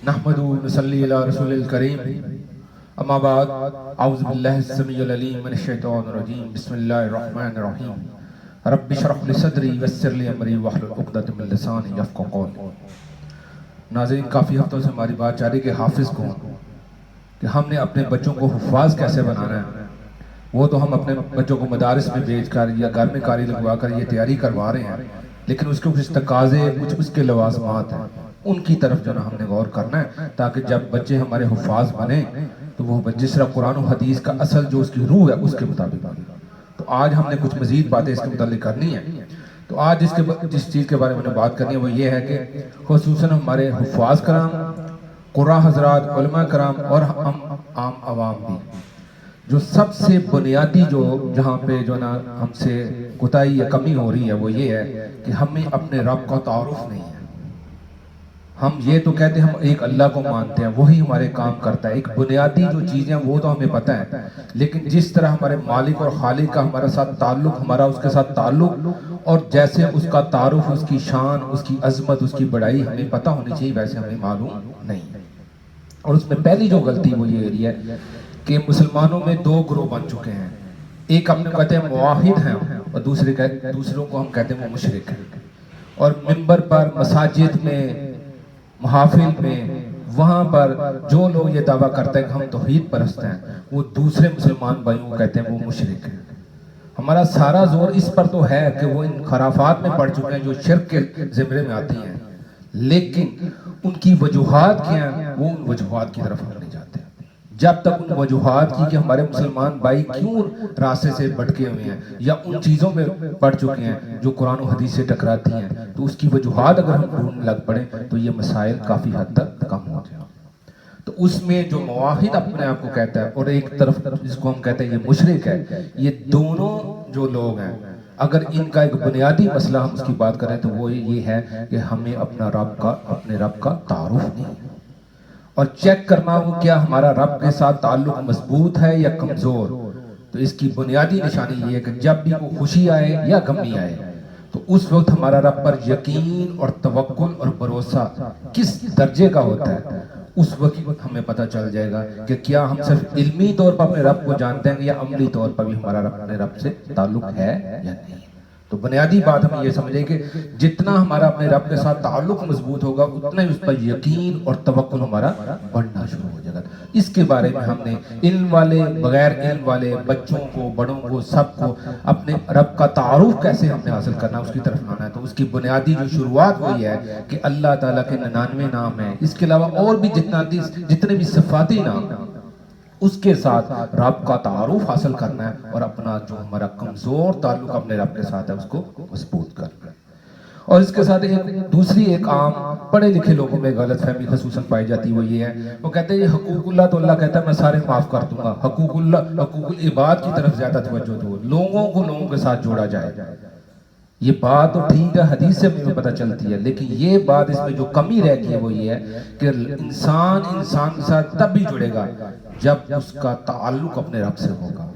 نحمد ونصلی علی رسول الکریم اما بعد اعوذ باللہ السمیع العلیم من الشیطان الرجیم بسم اللہ الرحمن الرحیم رب اشرح لی صدری ویسر لی امری واحلل عقدۃ من لسانی یفقهوا قولی۔ ناظرین، کافی ہفتوں سے ہماری بات جاری کہ حافظ کون، کہ ہم نے اپنے بچوں کو حفاظ کیسے بنانا ہے۔ وہ تو ہم اپنے بچوں کو مدارس میں بھیج کر یا گھر میں قاری لگوا کر یہ تیاری کروا رہے ہیں، لیکن اس کے کچھ تقاضے، کچھ اس کے لوازمات ہیں، ان کی طرف جو ہم نے غور کرنا ہے، تاکہ جب بچے ہمارے حفاظ بنیں تو وہ جس طرح قرآن و حدیث کا اصل جو اس کی روح ہے اس کے مطابق آگے۔ تو آج ہم نے کچھ مزید باتیں اس کے متعلق کرنی ہیں۔ تو آج جس چیز کے بارے میں نے بات کرنی ہے وہ یہ ہے کہ خصوصاً ہمارے حفاظ کرام، قراء حضرات، علماء کرام اور ہم عام عوام بھی، جو سب سے بنیادی جہاں پہ جو نا ہم سے کوتاہی یا کمی ہو رہی ہے وہ یہ ہے کہ ہمیں اپنے رب کا تعارف نہیں ہے۔ ہم یہ تو کہتے ہیں ہم ایک اللہ کو مانتے ہیں، وہی ہمارے کام کرتا ہے، ایک بنیادی جو چیزیں وہ تو ہمیں پتہ ہے، لیکن جس طرح ہمارے مالک اور خالق کا ہمارے ساتھ تعلق، ہمارا اس کے ساتھ تعلق، اور جیسے اس کا تعارف، اس کی شان، اس کی عظمت، اس کی بڑائی ہمیں پتہ ہونی چاہیے، ویسے ہمیں معلوم نہیں ہے۔ اور اس میں پہلی جو غلطی وہ یہ رہی ہے کہ مسلمانوں میں دو گروہ بن چکے ہیں، ایک اپنے کہتے ہیں موحد ہیں اور دوسروں کو ہم کہتے ہیں وہ مشرک ہیں۔ اور منبر پر، مساجد میں، محافل میں، وہاں پر جو لوگ یہ دعویٰ کرتے ہیں کہ ہم توحید پرست ہیں، وہ دوسرے مسلمان بھائیوں کو کہتے ہیں وہ مشرک ہیں۔ ہمارا سارا زور اس پر تو ہے کہ وہ ان خرافات میں پڑ چکے ہیں جو شرک کے زمرے میں آتی ہیں، لیکن ان کی وجوہات کیا ہیں، وہ ان وجوہات کی طرف ہم نہیں جاتے۔ جب تک ان وجوہات کی کہ ہمارے مسلمان بھائی کیوں راستے سے بھٹکے ہوئے ہیں یا ان چیزوں میں پڑ چکے ہیں جو قرآن و حدیث سے ٹکراتی ہیں، تو اس کی وجوہات اگر ہم ڈھونڈنے لگ پڑیں تو یہ مسائل کافی حد تک کم ہو جائیں۔ تو اس میں جو موحد اپنے آپ کو کہتا ہے اور ایک طرف جس کو ہم کہتے ہیں یہ مشرک ہے، یہ دونوں جو لوگ ہیں، اگر ان کا ایک بنیادی مسئلہ ہم اس کی بات کریں تو وہ یہ ہے کہ ہمیں اپنے رب کا تعارف نہیں ہے، اور چیک کرنا ہو کیا ہمارا رب کے ساتھ تعلق مضبوط ہے یا کمزور۔ تو اس کی بنیادی نشانی یہ ہے کہ جب بھی وہ خوشی آئے یا غمی آئے تو اس وقت ہمارا رب پر یقین اور توکل اور بھروسہ کس درجے کا ہوتا ہے، اس وقت ہمیں پتہ چل جائے گا کہ کیا ہم صرف علمی طور پر اپنے رب کو جانتے ہیں یا عملی طور پر بھی ہمارا اپنے رب سے تعلق ہے یا نہیں۔ تو بنیادی بات ہمیں یہ سمجھے کہ جتنا ہمارا اپنے رب کے ساتھ تعلق مضبوط ہوگا اتنا ہی اس پر یقین اور توکل ہمارا بڑھنا شروع ہو جائے گا۔ اس کے بارے میں ہم نے علم والے، بغیر علم والے، بچوں کو، بڑوں کو، سب کو اپنے رب کا تعارف کیسے ہم نے حاصل کرنا ہے اس کی طرف لانا ہے۔ تو اس کی بنیادی جو شروعات وہی ہے کہ اللہ تعالیٰ کے 99 نام ہیں، اس کے علاوہ اور بھی جتنے بھی صفاتی نام ہیں، اس کے ساتھ رب کا تعارف حاصل کرنا ہے اور اپنا جو ہمارا کمزور تعلق اپنے رب کے ساتھ ہے اس کو مضبوط کرنا ہے۔ اور اس کے ساتھ دوسری ایک عام پڑھے لکھے لوگوں میں غلط فہمی خصوصاً پائی جاتی وہ یہ ہے، وہ کہتے ہیں یہ حقوق اللہ، تو اللہ کہتا ہے میں سارے معاف کر دوں گا۔ حقوق اللہ، حقوق العباد کی طرف زیادہ توجہ دو، لوگوں کو لوگوں کے ساتھ جوڑا جائے۔ یہ بات تو ٹھیک ہے، حدیث سے ہمیں پتہ چلتی ہے، لیکن یہ بات اس میں جو کمی رہ گئی ہے وہ یہ ہے کہ انسان کے ساتھ تب بھی جڑے گا جب اس کا تعلق اپنے رب سے ہوگا،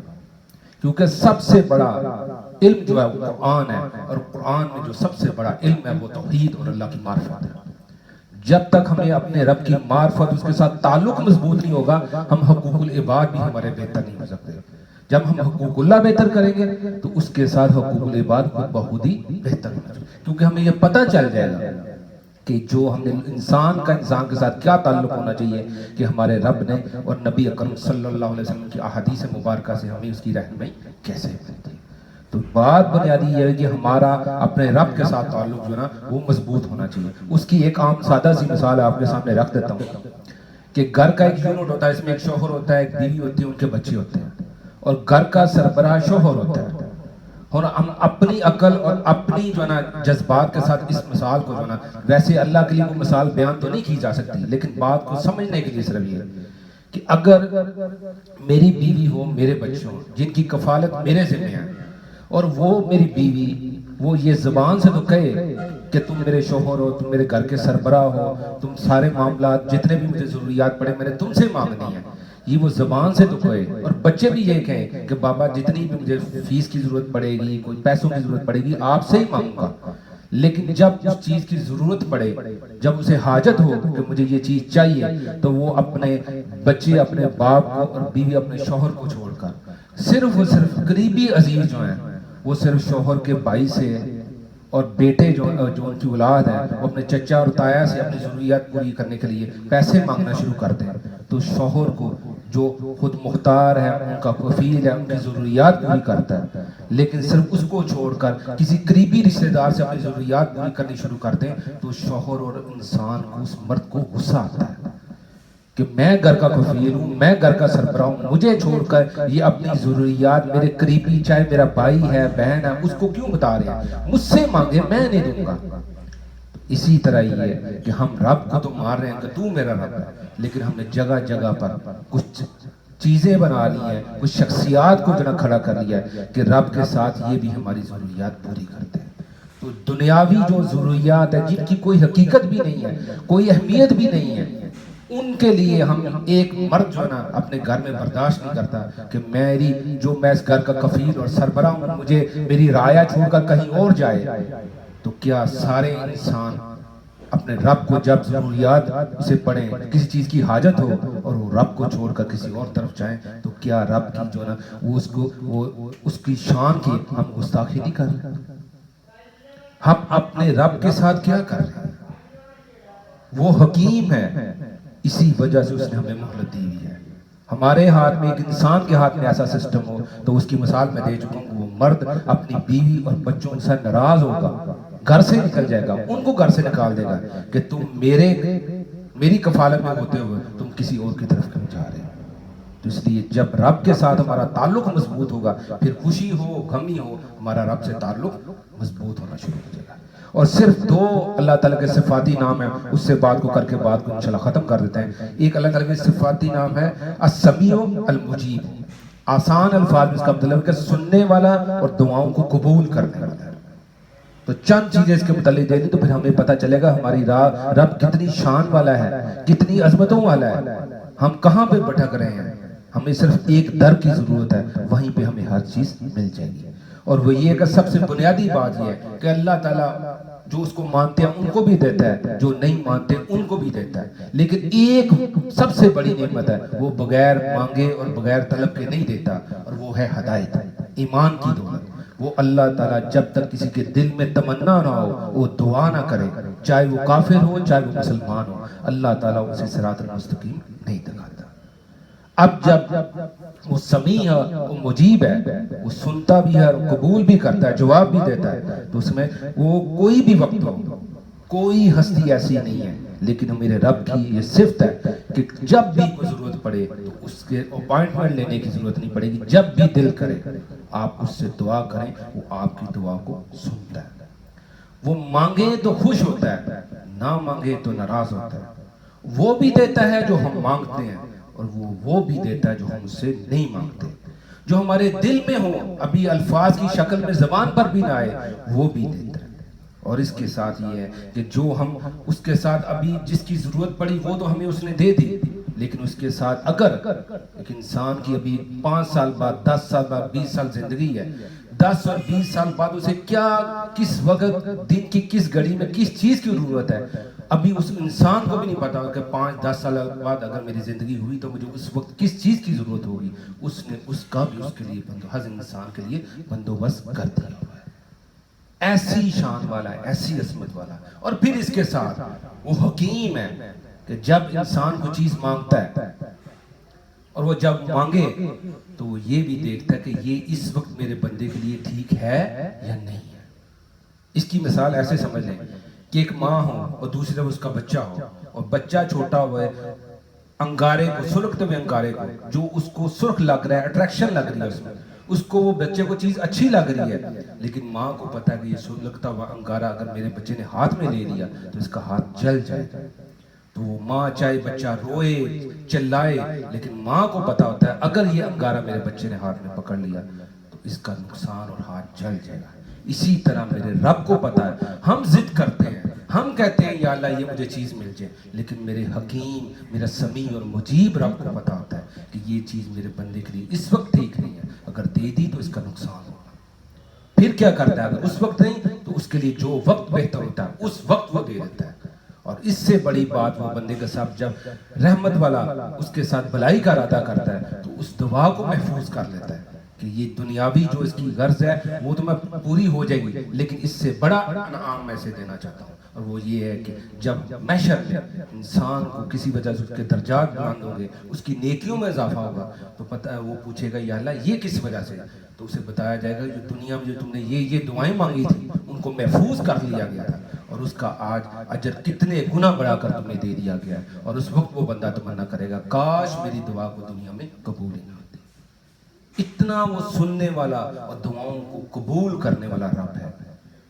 کیونکہ سب سے بڑا علم جو ہے وہ قرآن ہے، اور قرآن میں جو سب سے بڑا علم ہے وہ توحید اور اللہ کی معرفت ہے۔ جب تک ہمیں اپنے رب کی معرفت، اس کے ساتھ تعلق مضبوط نہیں ہوگا، ہم حقوق العباد بھی ہمارے بہتر نہیں ہو سکتے۔ جب ہم حقوق اللہ بہتر کریں گے تو اس کے ساتھ حقوق العباد خود بخود ہی بہتر ہونا چاہیے، کیونکہ ہمیں یہ پتہ چل جائے گا کہ جو ہم نے انسان کے ساتھ کیا تعلق ہونا چاہیے، کہ ہمارے رب نے اور نبی اکرم صلی اللہ علیہ وسلم کی احادیث مبارکہ سے ہمیں اس کی رہنمائی کیسے ملتی ہے۔ تو بات بنیادی یہ ہے کہ ہمارا اپنے رب کے ساتھ تعلق جو نا وہ مضبوط ہونا چاہیے۔ اس کی ایک عام سادہ سی مثال آپ کے سامنے رکھ دیتا ہوں کہ گھر کا ایک یونٹ ہوتا ہے، اس میں ایک شوہر ہوتا ہے، ایک بیوی ہوتی ہے، ان کے بچے ہوتے ہیں، اور گھر کا سربراہ شوہر ہوتا ہے۔ اور ہم اپنی عقل اور اپنی جو نا جذبات کے ساتھ اس مثال کو جو نا، ویسے اللہ کے لیے وہ مثال بیان تو نہیں کی جا سکتی، لیکن بات کو سمجھنے کے لیے صرف یہ کہ اگر میری بیوی ہو، میرے بچے ہوں جن کی کفالت میرے ذمہ ہے، اور وہ میری بیوی وہ یہ زبان سے تو کہے کہ تم میرے شوہر ہو، تم میرے گھر کے سربراہ ہو، تم سارے معاملات جتنے بھی مجھے ضروریات پڑے میں نے تم سے مانگنی ہے، یہ وہ زبان سے تو کہے، اور بچے بھی یہ کہیں کہ بابا جتنی بھی مجھے فیس کی ضرورت پڑے گی، کوئی پیسوں کی ضرورت پڑے گی، آپ سے ہی مانگوں گا، لیکن جب اس چیز کی ضرورت پڑے، جب اسے حاجت ہو کہ مجھے یہ چیز چاہیے، تو وہ اپنے بچے، اپنے باپ کو اور بیوی، اپنے شوہر کو چھوڑ کر صرف اور صرف قریبی عزیز جو ہیں وہ صرف شوہر کے بھائی سے اور بیٹے جو ان کی اولاد ہے وہ اپنے چچا اور تایا سے اپنی ضروریات پوری کرنے کے لیے پیسے مانگنا شروع کرتے ہیں، تو شوہر کو جو خود مختار ہے، ان کا کفیل ہے، ان کی ضروریات پوری کرتا ہے، لیکن صرف اس کو چھوڑ کر کسی قریبی رشتہ دار سے اپنی ضروریات پوری کرنی شروع کرتے ہیں، تو شوہر اور انسان کو، اس مرد کو غصہ آتا ہے کہ میں گھر کا کفیل ہوں، میں گھر کا سربراہ ہوں، مجھے چھوڑ کر یہ اپنی ضروریات میرے قریبی، چاہے میرا بھائی ہے، بہن ہے، اس کو کیوں بتا رہے ہیں؟ مجھ سے مانگے، میں نہیں دوں گا۔ اسی طرح یہ ہے کہ ہم رب کو تو مار رہے ہیں کہ تو میرا رب ہے، لیکن ہم نے جگہ جگہ پر کچھ چیزیں بنا لی ہیں، کچھ شخصیات کو جنا کھڑا کر لیا ہے کہ رب کے ساتھ یہ بھی ہماری ضروریات پوری کرتے ہیں۔ تو دنیاوی جو ضروریات ہیں جن کی کوئی حقیقت بھی نہیں ہے، کوئی اہمیت بھی نہیں ہے، ان کے لیے ہم ایک مرد جو ہے نا اپنے گھر میں برداشت نہیں کرتا کہ میں اس گھر کا کفیل اور سربراہ ہوں، مجھے میری رعایا چھوڑ کر کہیں اور جائے، تو کیا سارے انسان اپنے رب کو جب ضروریات اسے پڑھیں، کسی چیز کی حاجت ہو اور وہ رب کو چھوڑ کر کسی اور طرف جائیں، تو کیا رب کی جو ہے نا وہ اس کی شان کی ہم گستاخی نہیں کر رہے؟ ہم اپنے رب کے ساتھ کیا کر رہے ہیں؟ وہ حکیم ہے، اسی وجہ سے اس نے ہمیں مہلت دی ہوئی ہے۔ ہمارے ہاتھ میں، ایک انسان کے ہاتھ میں ایسا سسٹم ہو تو اس کی مثال میں دے چکا ہوں، وہ مرد اپنی بیوی اور بچوں سے ناراض ہوگا، گھر سے نکل جائے گا، ان کو گھر سے نکال دے گا کہ تم میری کفالت میں ہوتے ہوئے تم کسی اور کی طرف کیوں جا رہے ہو؟ تو اس لیے جب رب کے ساتھ ہمارا تعلق مضبوط ہوگا، پھر خوشی ہو، غمی ہو، ہمارا رب سے تعلق مضبوط ہونا شروع ہو جائے گا۔ اور صرف دو اللہ تعالیٰ کے صفاتی نام ہیں، اس سے بات کو کر کے بات کو انشاءاللہ ختم کر دیتے ہیں۔ ایک اللہ تعالیٰ کے صفاتی نام ہے السمیع المجیب، آسان الفاظ میں اس کا مطلب ہے کہ سننے والا اور دعاؤں کو قبول کرنے والا ہے۔ تو چند چیزیں اس کے متعلق دے دی تو پھر ہمیں پتہ چلے گا ہماری رب کتنی شان والا ہے، کتنی عظمتوں والا ہے، ہم کہاں پہ بھٹک رہے ہیں۔ ہمیں صرف ایک در کی ضرورت ہے، وہیں پہ ہمیں ہر چیز مل جائے گی۔ اور وہ یہ کہ سب سے بنیادی بات یہ ہے کہ اللہ تعالیٰ جو اس کو مانتے ہیں ان کو بھی دیتا ہے، جو نہیں مانتے ان کو بھی دیتا ہے، لیکن ایک سب سے بڑی نعمت ہے، وہ بغیر مانگے اور بغیر طلب کے نہیں دیتا، اور وہ ہے ہدایت، ایمان کی دولت۔ وہ اللہ تعالیٰ جب تک کسی کے دل میں تمنا نہ ہو، وہ دعا نہ کرے، چاہے وہ کافر ہو چاہے وہ مسلمان ہو، اللہ تعالیٰ اسے صراط المستقیم نہیں دکھاتا۔ اب جب وہ سمیع ہے، وہ مجیب ہے، وہ سنتا بھی ہے اور قبول بھی کرتا ہے، جواب بھی دیتا ہے، تو اس میں وہ کوئی بھی وقت ہو، کوئی ہستی ایسی نہیں ہے، لیکن میرے رب کی یہ صفت ہے کہ جب بھی کوئی ضرورت پڑے تو اس کے اپائنٹمنٹ لینے کی ضرورت نہیں پڑے گی، جب بھی دل کرے آپ اس سے دعا کریں، وہ آپ کی دعا کو سنتا ہے۔ وہ مانگے تو خوش ہوتا ہے، نہ مانگے تو ناراض ہوتا ہے۔ وہ بھی دیتا ہے جو ہم مانگتے ہیں، اور وہ بھی دیتا ہے جو ہم اس سے نہیں مانگتے۔ جو ہمارے دل میں ہو، ابھی الفاظ کی شکل میں زبان پر بھی نہ آئے، وہ بھی دیتا ہے۔ اور اس کے ساتھ یہ ہے کہ جو ہم اس کے ساتھ ابھی جس کی ضرورت پڑی وہ تو ہمیں اس نے دے دی، لیکن اس کے ساتھ اگر ایک انسان کی ابھی 5 سال بعد، 10 سال بعد، 20 سال زندگی ہے، 10 اور 20 سال بعد اسے کیا، کس وقت، دن کی کس گھڑی میں کس چیز کی ضرورت ہے، ابھی اس انسان کو بھی نہیں پتا کہ 5-10 سال بعد اگر میری زندگی ہوئی تو مجھے اس وقت کس چیز کی ضرورت ہوگی، اس نے اس کا بھی اس کے لیے ہر انسان کے لیے بندوبست کر دیا ہوا ہے۔ ایسی شان والا ہے، ایسی عظمت والا ہے۔ اور پھر اس کے ساتھ وہ حکیم ہے کہ جب انسان کو چیز مانگتا ہے اور وہ جب مانگے تو وہ یہ بھی دیکھتا ہے کہ یہ اس وقت میرے بندے کے لیے ٹھیک ہے یا نہیں ہے۔ اس کی مثال ایسے سمجھ لیں کہ ایک ماں ہو اور دوسری طرف اس کا بچہ ہو، اور بچہ چھوٹا ہوا ہے، انگارے کو، سرختے ہوئے انگارے کو، جو اس کو سرخ لگ رہا ہے، اٹریکشن لگ رہی ہے اس میں، اس کو وہ بچے کو چیز اچھی لگ رہی ہے، لیکن ماں کو پتا ہے کہ یہ سلگتا ہوا انگارہ اگر میرے بچے نے ہاتھ میں لے لیا تو اس کا ہاتھ جل جائے گا۔ تو وہ ماں چاہے بچہ روئے چلائے، لیکن ماں کو پتا ہوتا ہے اگر یہ انگارہ میرے بچے نے ہاتھ میں پکڑ لیا تو اس کا نقصان اور ہاتھ جل جائے گا۔ اسی طرح میرے رب کو پتا ہے، ہم ضد کرتے ہیں، ہم کہتے ہیں یا اللہ یہ مجھے چیز مل جائے، لیکن میرے حکیم، میرا سمیع اور مجیب رب کو پتا ہوتا ہے کہ یہ چیز میرے بندے کے لیے اس وقت ٹھیک نہیں ہے، اگر دے دی تو اس کا نقصان ہوگا۔ پھر کیا کرتا ہے؟ اگر اس وقت نہیں تو تو اس کے لیے جو وقت بہتر ہوتا ہے اس وقت وہ دے دیتا ہے. اور اس سے بڑی بات وہ بندے کے ساتھ جب رحمت والا اس کے ساتھ بھلائی کا ارادہ کرتا ہے تو اس دعا کو محفوظ کر لیتا ہے کہ یہ دنیاوی جو اس کی غرض ہے وہ تو میں پوری ہو جائے گی، لیکن اس سے بڑا انعام میں سے دینا چاہتا ہوں. اور وہ یہ ہے کہ جب محشر میں انسان کو کسی وجہ سے اس کے درجات بلند ہوں گے، اس کی نیکیوں میں اضافہ ہوگا، تو پتہ ہے وہ پوچھے گا یا اللہ یہ کس وجہ سے؟ تو اسے بتایا جائے گا جو دنیا میں جو تم نے یہ دعائیں مانگی تھی ان کو محفوظ کر لیا گیا تھا، اور اس کا آج اجر کتنے گنا بڑھا کر تمہیں دے دیا گیا ہے. اور اس وقت وہ بندہ تمنا کرے گا کاش میری دعا کو دنیا میں قبول ہی نہ ہوتی. اتنا وہ سننے والا اور دعاؤں کو قبول کرنے والا رب ہے.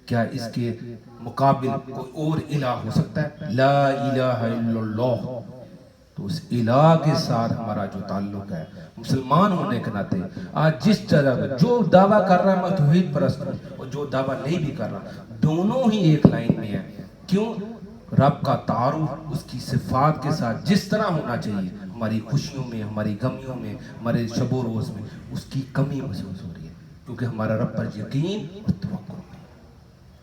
کیا اس کے مقابل کوئی اور الہ ہو سکتا ہے؟ لا الہ الا اللہ. تو اس الہ کے ساتھ ہمارا جو تعلق ہے مسلمان ہونے کے ناطے، آج جس جگہ جو دعویٰ کر رہا ہے میں توحید پرست ہوں اور جو دعویٰ نہیں بھی کر رہا، دونوں ہی ایک لائن میں ہیں. کیوں؟ رب کا تعارف اس کی صفات کے ساتھ جس طرح ہونا چاہیے، ہماری خوشیوں میں، ہماری غمیوں میں، ہمارے شب و روز میں اس کی کمی محسوس ہو رہی ہے، کیونکہ ہمارا رب پر یقین اور توکل ہے.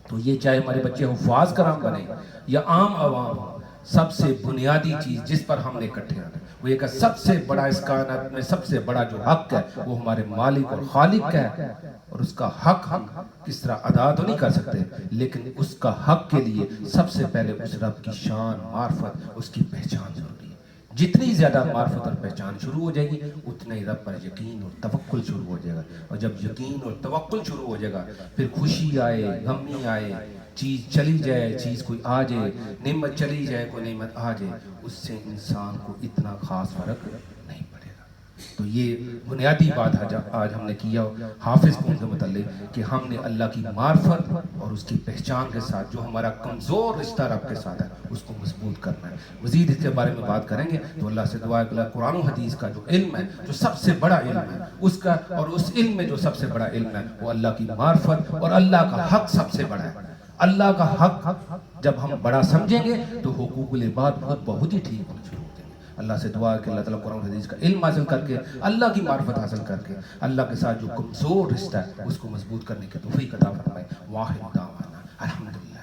تو یہ چاہے ہمارے بچے حفاظ کرام بنے یا عام عوام ہو، سب سے بنیادی چیز جس پر ہم نے اکٹھے آنا وہ یہ کہ سب سے بڑا اس کائنات میں سب سے بڑا جو حق ہے وہ ہمارے مالک اور خالق کا ہے. اور اس کا حق ہم کس طرح ادا تو نہیں کر سکتے، لیکن اس کا حق کے لیے سب سے پہلے اس رب کی شان، معرفت، اس کی پہچان ضروری ہے. جتنی زیادہ معرفت اور پہچان شروع ہو جائے گی اتنا ہی رب پر یقین اور توکل شروع ہو جائے گا. اور جب یقین اور توکل شروع ہو جائے گا پھر خوشی آئے، غمی آئے، چیز چلی جائے، چیز کوئی آ جائے، نعمت چلی جائے، کوئی نعمت آ جائے، اس سے انسان کو اتنا خاص فرق نہیں پڑے گا. تو یہ بنیادی بات آج ہم نے کیا حافظ کون کے متعلق کہ ہم نے اللہ کی معرفت اور اس کی پہچان کے ساتھ جو ہمارا کمزور رشتہ رب کے ساتھ ہے اس کو مضبوط کرنا ہے. مزید اس کے بارے میں بات کریں گے تو اللہ سے دعا ہے کہ اللہ قرآن و حدیث کا جو علم ہے، جو سب سے بڑا علم ہے، اس کا اور اس علم میں جو سب سے بڑا علم ہے وہ اللہ کی معرفت اور اللہ کا حق سب سے بڑا ہے. اللہ کا حق جب ہم بڑا سمجھیں گے تو حقوق العباد بہت ہی ٹھیک ہونا شروع ہو جائیں گے. اللہ سے دعا ہے کہ اللہ تعالیٰ قرآن حدیث کا علم حاصل کر کے، اللہ کی معرفت حاصل کر کے، اللہ کے ساتھ جو کمزور رشتہ ہے اس کو مضبوط کرنے کی توفیق عطا فرمائے. واحد دعوانا الحمدللہ.